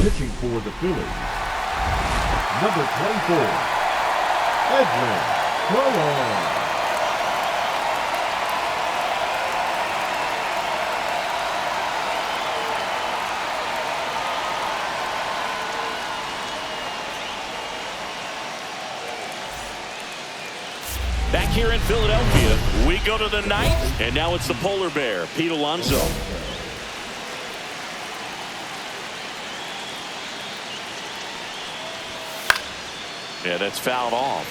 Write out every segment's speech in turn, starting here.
pitching for the Phillies, number 24, Edwin Colon. Back here in Philadelphia, we go to the ninth, and now it's the polar bear, Pete Alonso. Yeah, that's fouled off.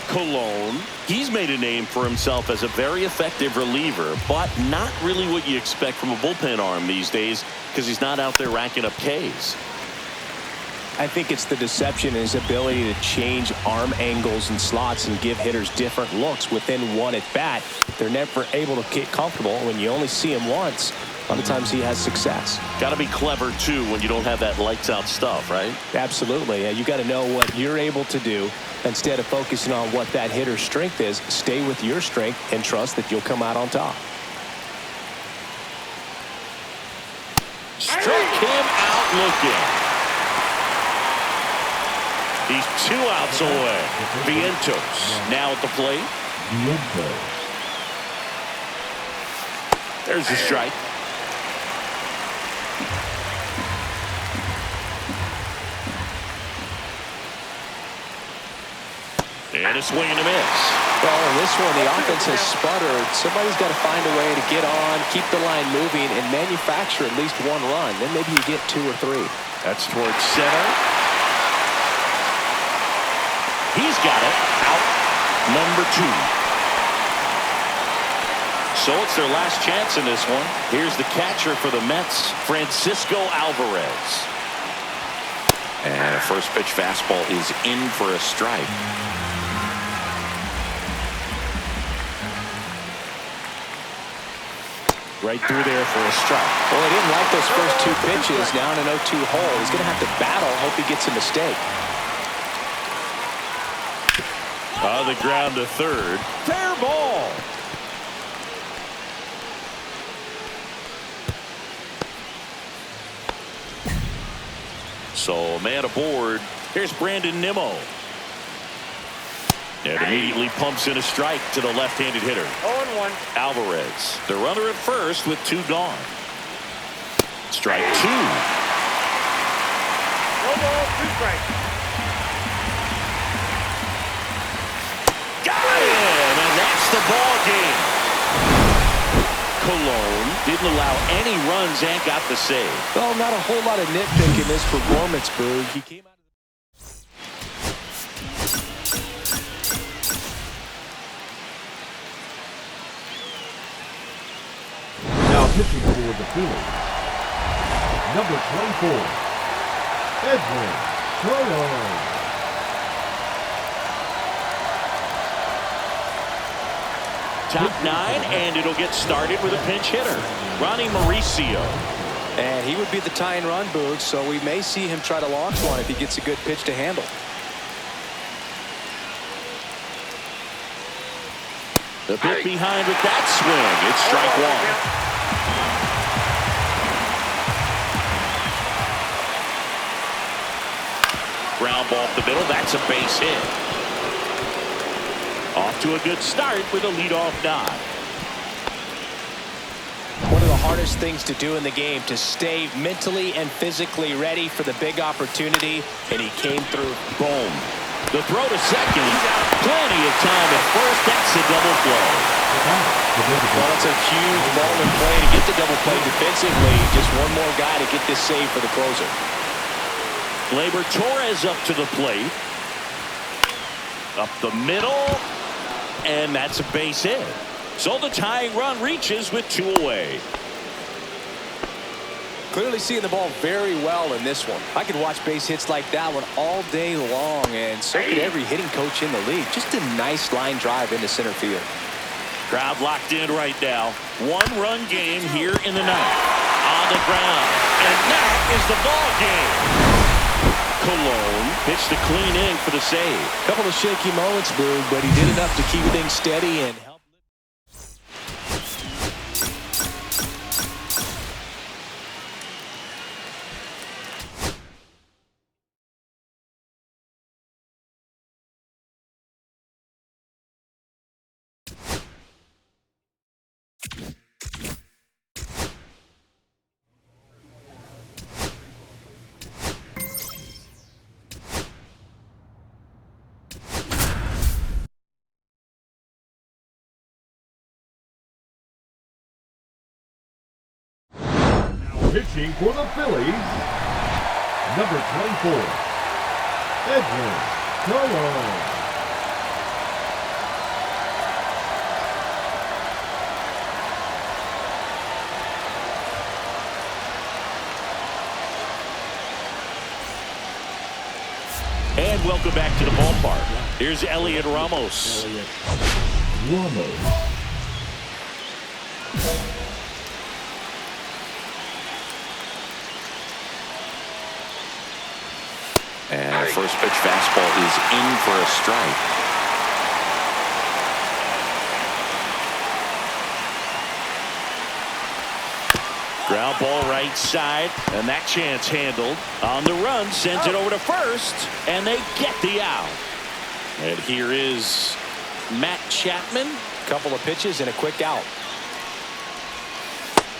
Colon, he's made a name for himself as a very effective reliever, but not really what you expect from a bullpen arm these days because he's not out there racking up Ks. I think it's the deception in his ability to change arm angles and slots and give hitters different looks within one at bat. They're never able to get comfortable. When you only see him once, a lot of times he has success. Got to be clever too when you don't have that lights out stuff, right? Absolutely. You got to know what you're able to do instead of focusing on what that hitter's strength is. Stay with your strength and trust that you'll come out on top. Struck him out looking. He's 2 outs away. Vientos now at the plate. There's a strike. And a swing and a miss. Well, in this one, the offense has sputtered. Somebody's got to find a way to get on, keep the line moving, and manufacture at least one run. Then maybe you get 2 or 3. That's towards center. He's got it. Out number 2. So it's their last chance in this one. Here's the catcher for the Mets, Francisco Alvarez. And a first pitch fastball is in for a strike. Right through there for a strike. Well, he didn't like those first 2 pitches. Now in an 0-2 hole. He's going to have to battle. Hope he gets a mistake. On the ground to third. Fair ball. So a man aboard. Here's Brandon Nimmo. And immediately pumps in a strike to the left-handed hitter. 0-1. Alvarez, the runner at first with 2 gone. Strike 2. No ball, 2 strikes. Got him, and that's the ball game. Colon didn't allow any runs and got the save. Well, not a whole lot of nitpick in this performance, Boog. He came out Now pitching for the Phillies, number 24, Edwin Colon. Top 9, and it'll get started with a pinch hitter, Ronnie Mauricio. and he would be the tying run, Boog, so we may see him try to launch one if he gets a good pitch to handle. The bit behind with that swing. It's strike 1. Ground ball up the middle. That's a base hit. Off to a good start with a leadoff nod. One of the hardest things to do in the game, to stay mentally and physically ready for the big opportunity, and he came through. Boom. The throw to second. Plenty of time at first. That's a double play. Well, it's a huge moment play to get the double play defensively. Just one more guy to get this save for the closer. Gleyber Torres up to the plate. Up the middle. And that's a base hit. So the tying run reaches with 2 away. Clearly seeing the ball very well in this one. I could watch base hits like that one all day long, and so could every hitting coach in the league. Just a nice line drive into center field. Crowd locked in right now. 1-run game here in the ninth. On the ground. And that is the ball game. Colon pitched a clean inning for the save. Couple of shaky moments, Boog, but he did enough to keep things steady and help. Pitching for the Phillies, number 24, Edwin Colon. And welcome back to the ballpark. Here's Elliot Ramos. And the first pitch fastball is in for a strike. Ground ball right side, and that chance handled. On the run, sends it over to first, and they get the out. And here is Matt Chapman. Couple of pitches and a quick out.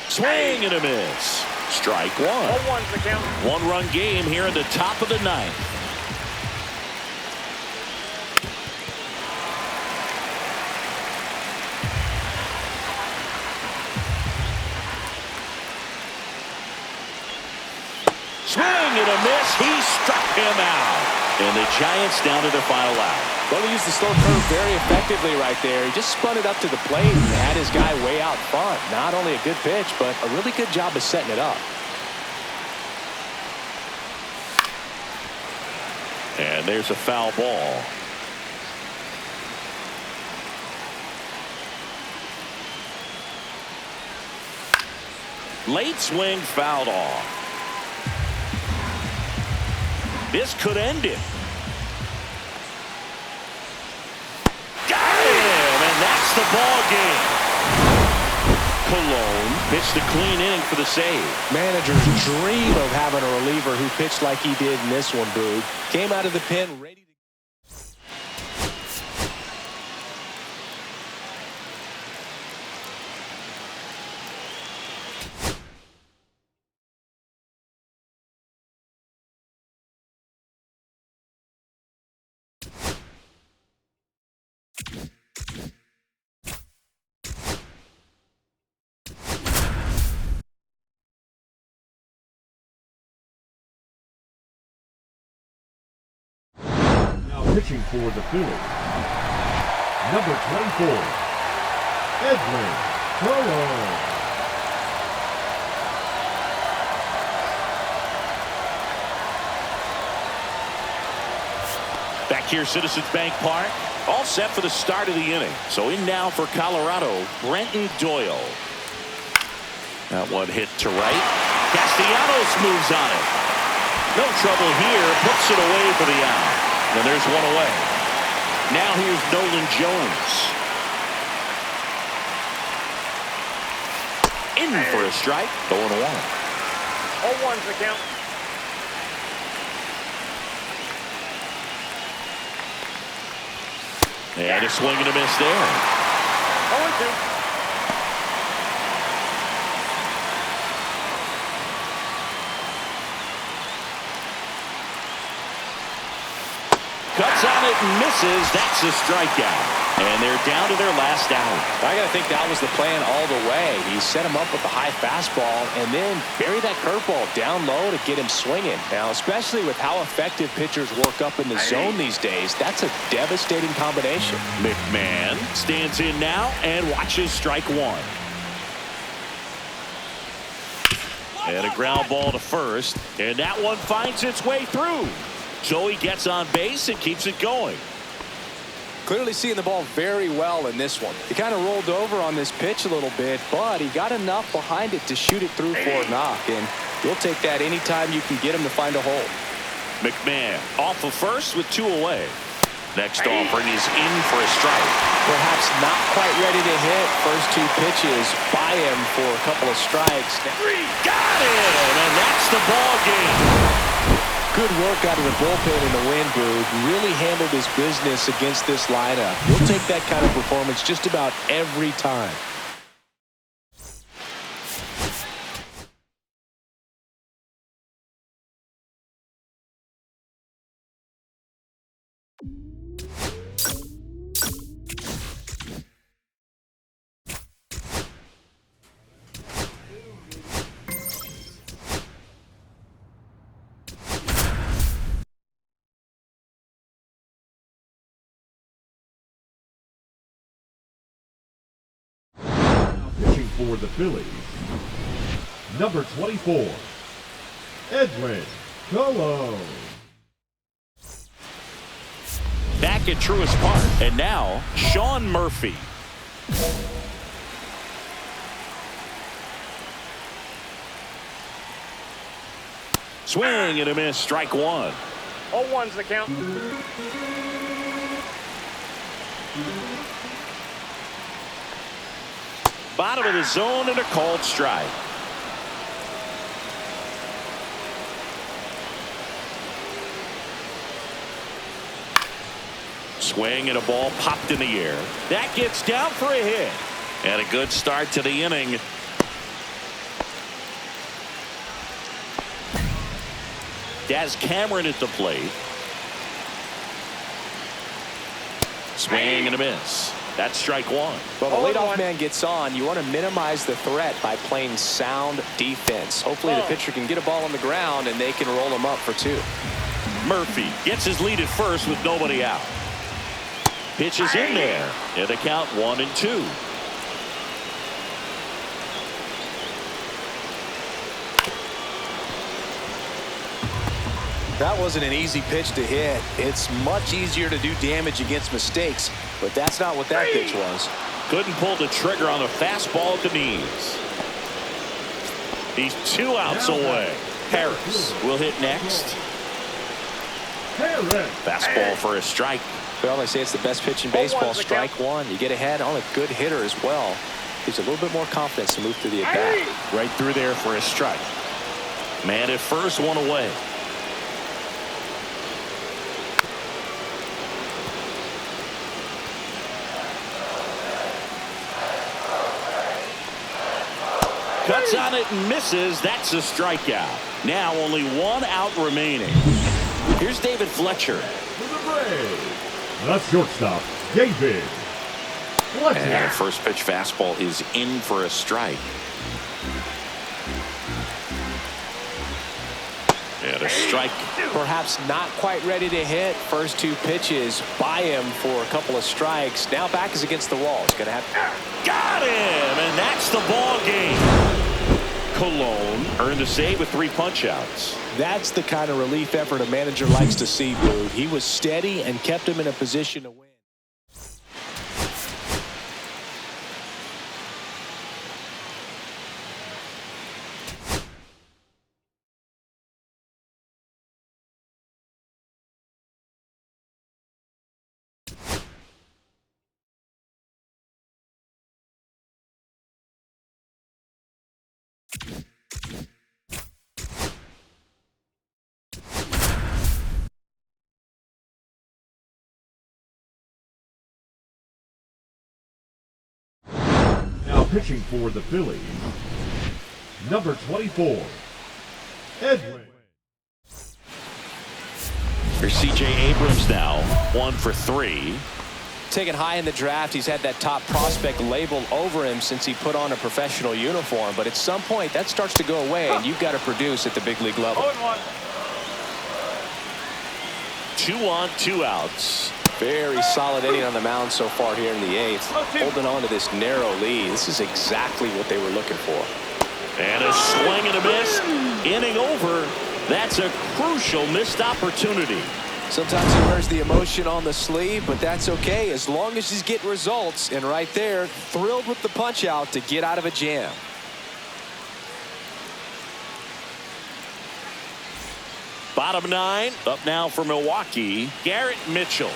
Swing and a miss. Strike one. 0-1's the count. One-run game here in the top of the ninth. Swing and a miss. He struck him out. And the Giants down to their final out. Well, he used the slow curve very effectively right there. He just spun it up to the plate and had his guy way out front. Not only a good pitch, but a really good job of setting it up. And there's a foul ball. Late swing fouled off. This could end it. Got him, and that's the ball game. Colon pitched a clean inning for the save. Managers dream of having a reliever who pitched like he did in this one, Boog. Came out of the pen ready to... Pitching for the Phillies, number 24, Edwin Colon. Back here, Citizens Bank Park, all set for the start of the inning. So in now for Colorado, Brenton Doyle. That one hit to right. Castellanos moves on it. No trouble here, puts it away for the out. And there's one away. Now here's Nolan Jones. In for a strike, 0-1. 0-1's the count. And a swing and a miss there. 0-2. Cuts on it and misses. That's a strikeout. And they're down to their last out. I got to think that was the plan all the way. He set him up with a high fastball and then bury that curveball down low to get him swinging. Now, especially with how effective pitchers work up in the zone these days, that's a devastating combination. McMahon stands in now and watches strike one. And a ground ball to first. And that one finds its way through. So he gets on base and keeps it going. Clearly seeing the ball very well in this one. He kind of rolled over on this pitch a little bit, but he got enough behind it to shoot it through for a knock. And you'll take that anytime you can get him to find a hole. McMahon off of first with two away. Next offering is in for a strike. Perhaps not quite ready to hit. First two pitches by him for a couple of strikes. Got it! And that's the ball game. Good work out of the bullpen in the win, Boog. Really handled his business against this lineup. You'll take that kind of performance just about every time. for the Phillies, number 24, Edwin Colo. Back at Truist Park, and now Sean Murphy. Swing and a miss, strike one. 0-1's the count. Bottom of the zone and a called strike. Swing and a ball popped in the air. That gets down for a hit. And a good start to the inning. Daz Cameron at the plate. Swing and a miss. That's strike one. Well, the leadoff man gets on. You want to minimize the threat by playing sound defense. Hopefully the pitcher can get a ball on the ground and they can roll him up for two. Murphy gets his lead at first with nobody out. Pitch is in there. And the count 1-2. That wasn't an easy pitch to hit. It's much easier to do damage against mistakes, but that's not what that pitch was. Couldn't pull the trigger on the fastball at the knees. He's 2 outs away. Harris will hit next. Fastball for a strike. Well, they say it's the best pitch in baseball. Strike one. You get ahead on a good hitter as well. Gives a little bit more confidence to move through the at-bat. Right through there for a strike. Man at first, one away. Cuts on it and misses. That's a strikeout. Now only 1 out remaining. Here's David Fletcher. For the Braves, the shortstop, David Fletcher. And first pitch fastball is in for a strike. And a strike. Perhaps not quite ready to hit. First 2 pitches by him for a couple of strikes. Now back is against the wall. He's going to have. Got him, and that's the ball game. Cologne earned a save with 3 punch-outs. That's the kind of relief effort a manager likes to see, Boog. He was steady and kept him in a position to win. Now pitching for the Phillies, number 24, Edwin. Here's C.J. Abrams now, 1 for 3. Taken high in the draft, he's had that top prospect label over him since he put on a professional uniform. But at some point, that starts to go away, and you've got to produce at the big league level. 0-1. 2 on, 2 outs. Very solid inning on the mound so far here in the 8th. Holding on to this narrow lead. This is exactly what they were looking for. And a swing and a miss. Inning over. That's a crucial missed opportunity. Sometimes he wears the emotion on the sleeve, but that's okay as long as he's getting results. And right there, thrilled with the punch out to get out of a jam. Bottom 9, up now for Milwaukee, Garrett Mitchell.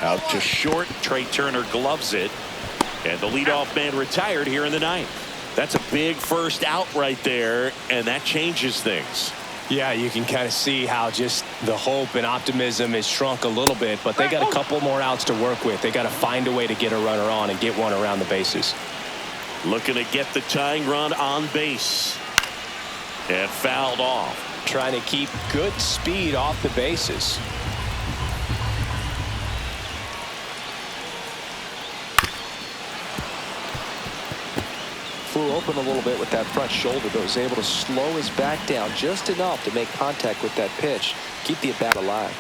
Out to short, Trey Turner gloves it. And the leadoff man retired here in the 9th. That's a big first out right there, and that changes things. Yeah, you can kind of see how just the hope and optimism is shrunk a little bit, but they got a couple more outs to work with. They got to find a way to get a runner on and get one around the bases. Looking to get the tying run on base. And fouled off. Trying to keep good speed off the bases. Flew open a little bit with that front shoulder, but was able to slow his back down just enough to make contact with that pitch. Keep the at-bat alive.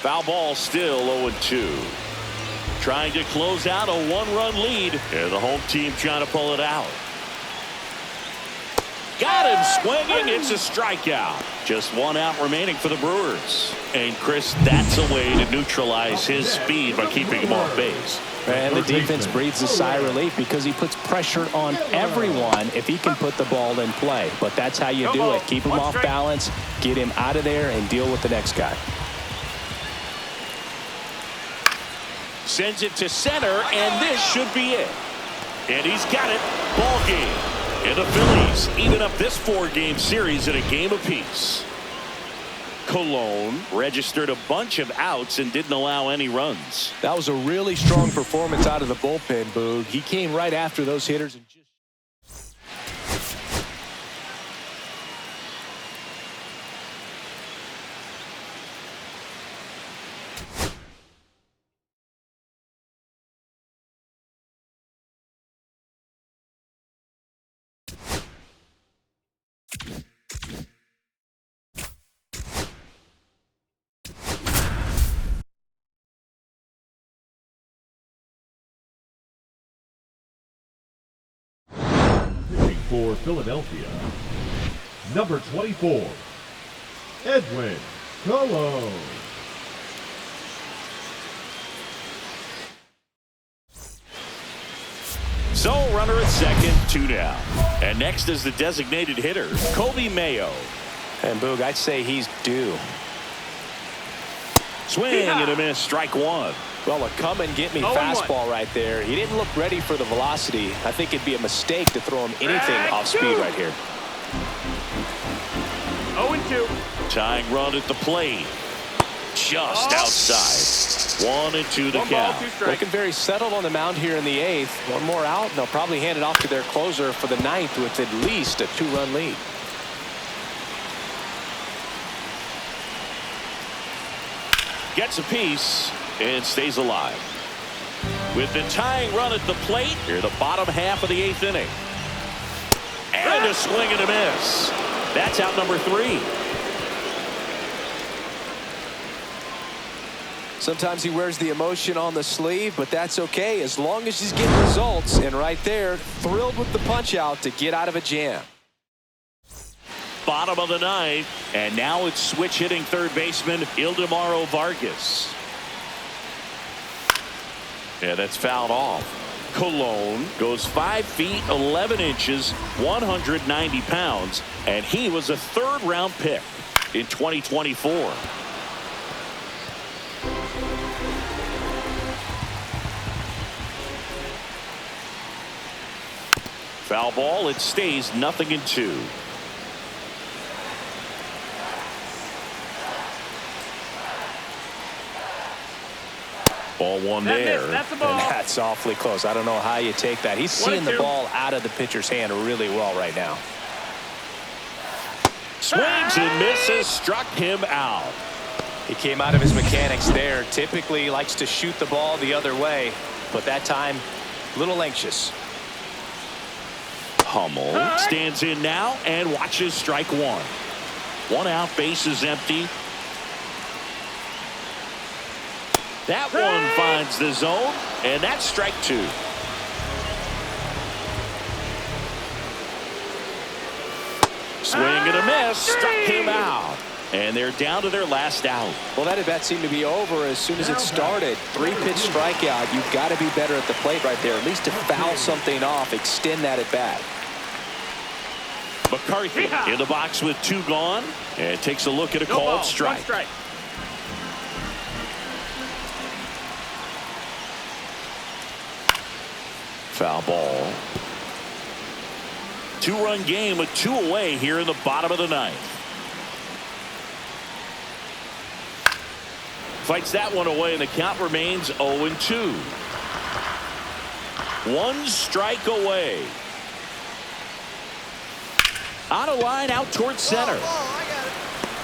Foul ball, still 0-2. Trying to close out a one-run lead, and the home team trying to pull it out. Got him swinging. It's a strikeout. Just one out remaining for the Brewers. And Chris, that's a way to neutralize his speed by keeping him off base. And the defense breathes a sigh of relief because he puts pressure on everyone if he can put the ball in play. But that's how you do it. Keep him off balance, get him out of there, and deal with the next guy. Sends it to center, and this should be it. And he's got it. Ball game. And the Phillies even up this 4-game series at a game apiece. Cologne registered a bunch of outs and didn't allow any runs. That was a really strong performance out of the bullpen, Boog. He came right after those hitters and just... For Philadelphia, number 24, Edwin Cologne. So runner at second, 2 down. And next is the designated hitter, Kobe Mayo. And Boog, I'd say he's due. Swing and a miss, strike one. Well, a come-and-get-me fastball right there. He didn't look ready for the velocity. I think it'd be a mistake to throw him anything off speed right here. 0-2. Tying run at the plate. Just outside. 1-2 the count. Looking very settled on the mound here in the 8th. One more out, and they'll probably hand it off to their closer for the 9th with at least a 2-run lead. Gets a piece and stays alive. With the tying run at the plate, here the bottom half of the 8th inning. And a swing and a miss. That's out number 3. Sometimes he wears the emotion on the sleeve, but that's okay as long as he's getting results. And right there, thrilled with the punch out to get out of a jam. Bottom of the 9th, and now it's switch hitting third baseman Ildemaro Vargas. Yeah, that's fouled off. Cologne goes 5 feet 11 inches, 190 pounds, and he was a 3rd-round pick in 2024. Foul ball, it stays 0-2. Ball one there. That's the ball. And that's awfully close. I don't know how you take that. He's seeing the ball out of the pitcher's hand really well right now. Swings and misses, struck him out. He came out of his mechanics there. Typically he likes to shoot the ball the other way, but that time a little anxious. Hummel stands in now and watches strike one. 1 out, base is empty. That one finds the zone, and that's strike 2. Swing and a miss, struck him out. And they're down to their last out. Well, that at bat seemed to be over as soon as it started. 3-pitch strikeout. You've got to be better at the plate right there, at least to foul something off, extend that at bat. McCarthy in the box with 2 gone, and takes a look at a called strike. Foul ball. 2-run game with 2 away here in the bottom of the 9th. Fights that one away, and the count remains 0-2. 1 strike away. On a line out towards center.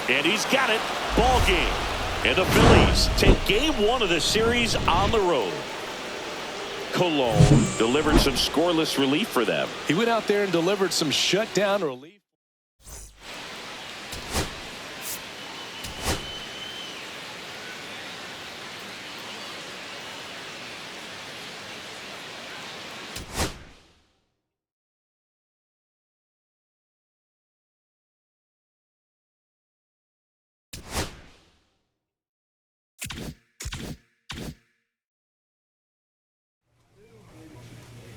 And he's got it. Ball game. And the Phillies take game 1 of the series on the road. Cologne delivered some scoreless relief for them. He went out there and delivered some shutdown relief.